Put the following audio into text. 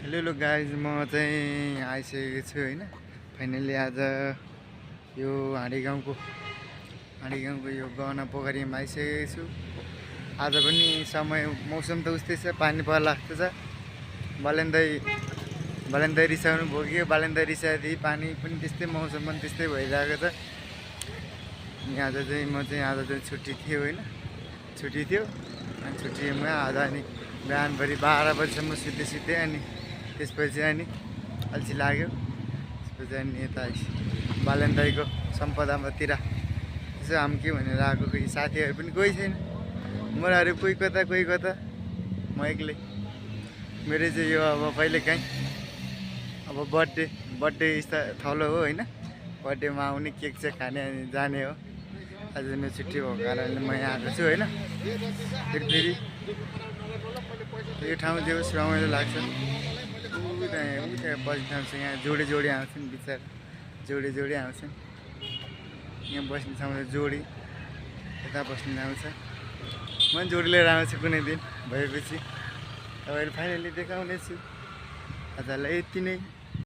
Hello guys, म चाहिँ आइसकेको छु होइन। फाइनली आज यो हाँडी गाउँको यो गहना पोखरीमा आइसकेको छु। आज पनि समय मौसम त उस्तै छ, पानी पर्ला जस्तो छ। बालेन्दै रिसाउनु भोग्यो, बालेन्दै रिसाएदेखि पानी पनि त्यस्तै, मौसम पनि त्यस्तै भइरहेको छ। अनि आज चाहिँ छुट्टी थियो होइन, छुट्टी थियो। अनि छुट्टीमा आज अनि बिहानभरि 12 बजीसम्म सुतेँ अनि त्यसपछि अनि अल्छी लाग्यो। त्यसपछि अनि यता बालेन्दाईको सम्पदातिर यसो हामी के भनेर आएको। कोही साथीहरू पनि कोही छैन, मोराहरू कोही कता म एक्लै। मेरो चाहिँ यो अब कहिलेकाहीँ अब बर्थडे थलो हो होइन। बर्थडेमा आउने, केक चाहिँ खाने अनि जाने हो। आज मेरो छुट्टी भएको कारणले म यहाँ आएको छु होइन। फेरि यो ठाउँ देउस रमाइलो लाग्छ। बस्ने ठाउँ छ, यहाँ जोडी आउँछन्, बिचरा जोडी आउँछन्। यहाँ बस्ने ठाउँ छ, जोडी यता बस्ने ठाउँ छ। म पनि जोडी लिएर आउँछु कुनै दिन भएपछि, तपाईँहरू फाइनली देखाउनेछु। आजलाई यति नै।